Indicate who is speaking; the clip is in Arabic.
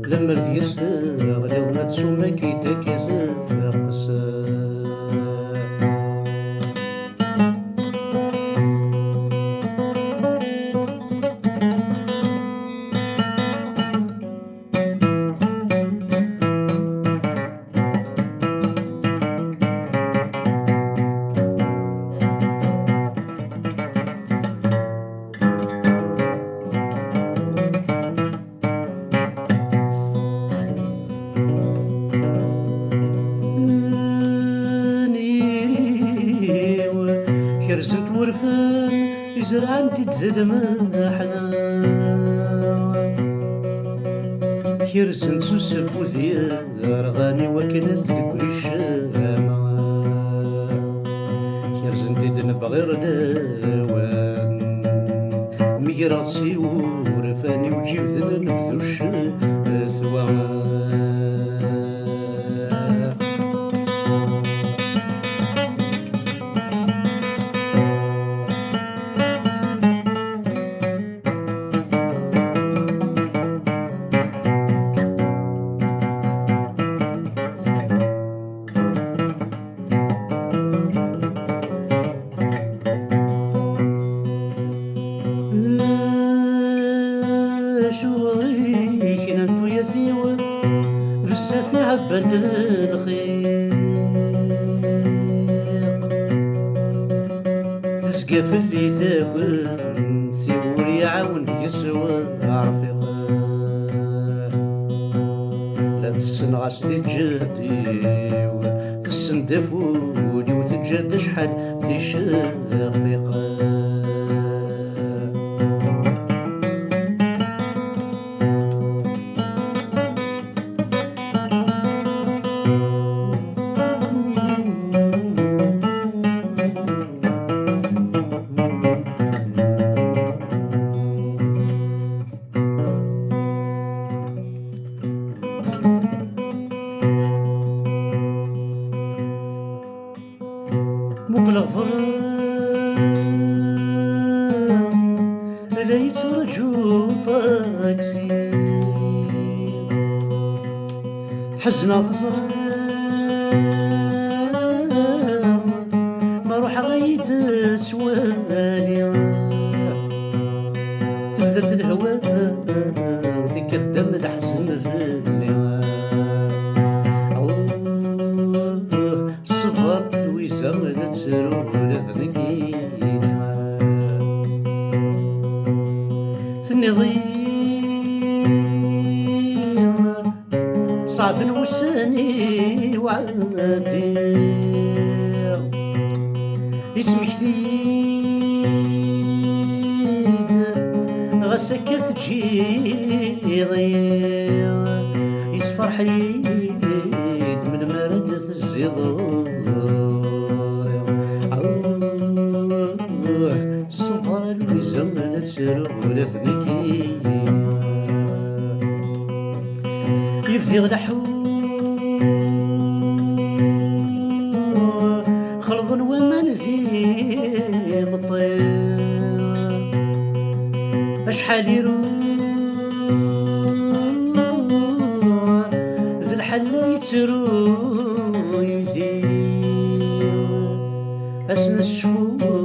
Speaker 1: لما رثيس غليظ ما تسوما كي تاكيز قصة كرزت ورفان يزرع تتذل محنا كرزت سوسف وذيا رغاني وكنت لكل الشامة كرزت تدنب غير نوان ميراتي ورفاني وجيب ذن نفذوش ثوان شوي كنا انتو يا ثيوة بزاف عبات الخيق تسقى في اللي تاكل ثيور يعاون يسوى عرفيق لا تسن غاسلي تجهدي تسن دافوني وتجهد شحال في شقيقة مقلغفر لا يترجو طاكسي حزنا تزرع ما روح غيد سوالي ثبتت الهواء ذيك الدم الحزن في اللي صفر ويزغل تسرو لذنكينا النظيم صعب وساني وعدي اسمي جديد غسكت تجيضي يصفر حيد من مردة الزيضور صفر الوزن تسرو لذنكينا يفدي غلحو خلظ ومن في الطير اشحال يروح ذي الحلا يترو يدير اسن الشفور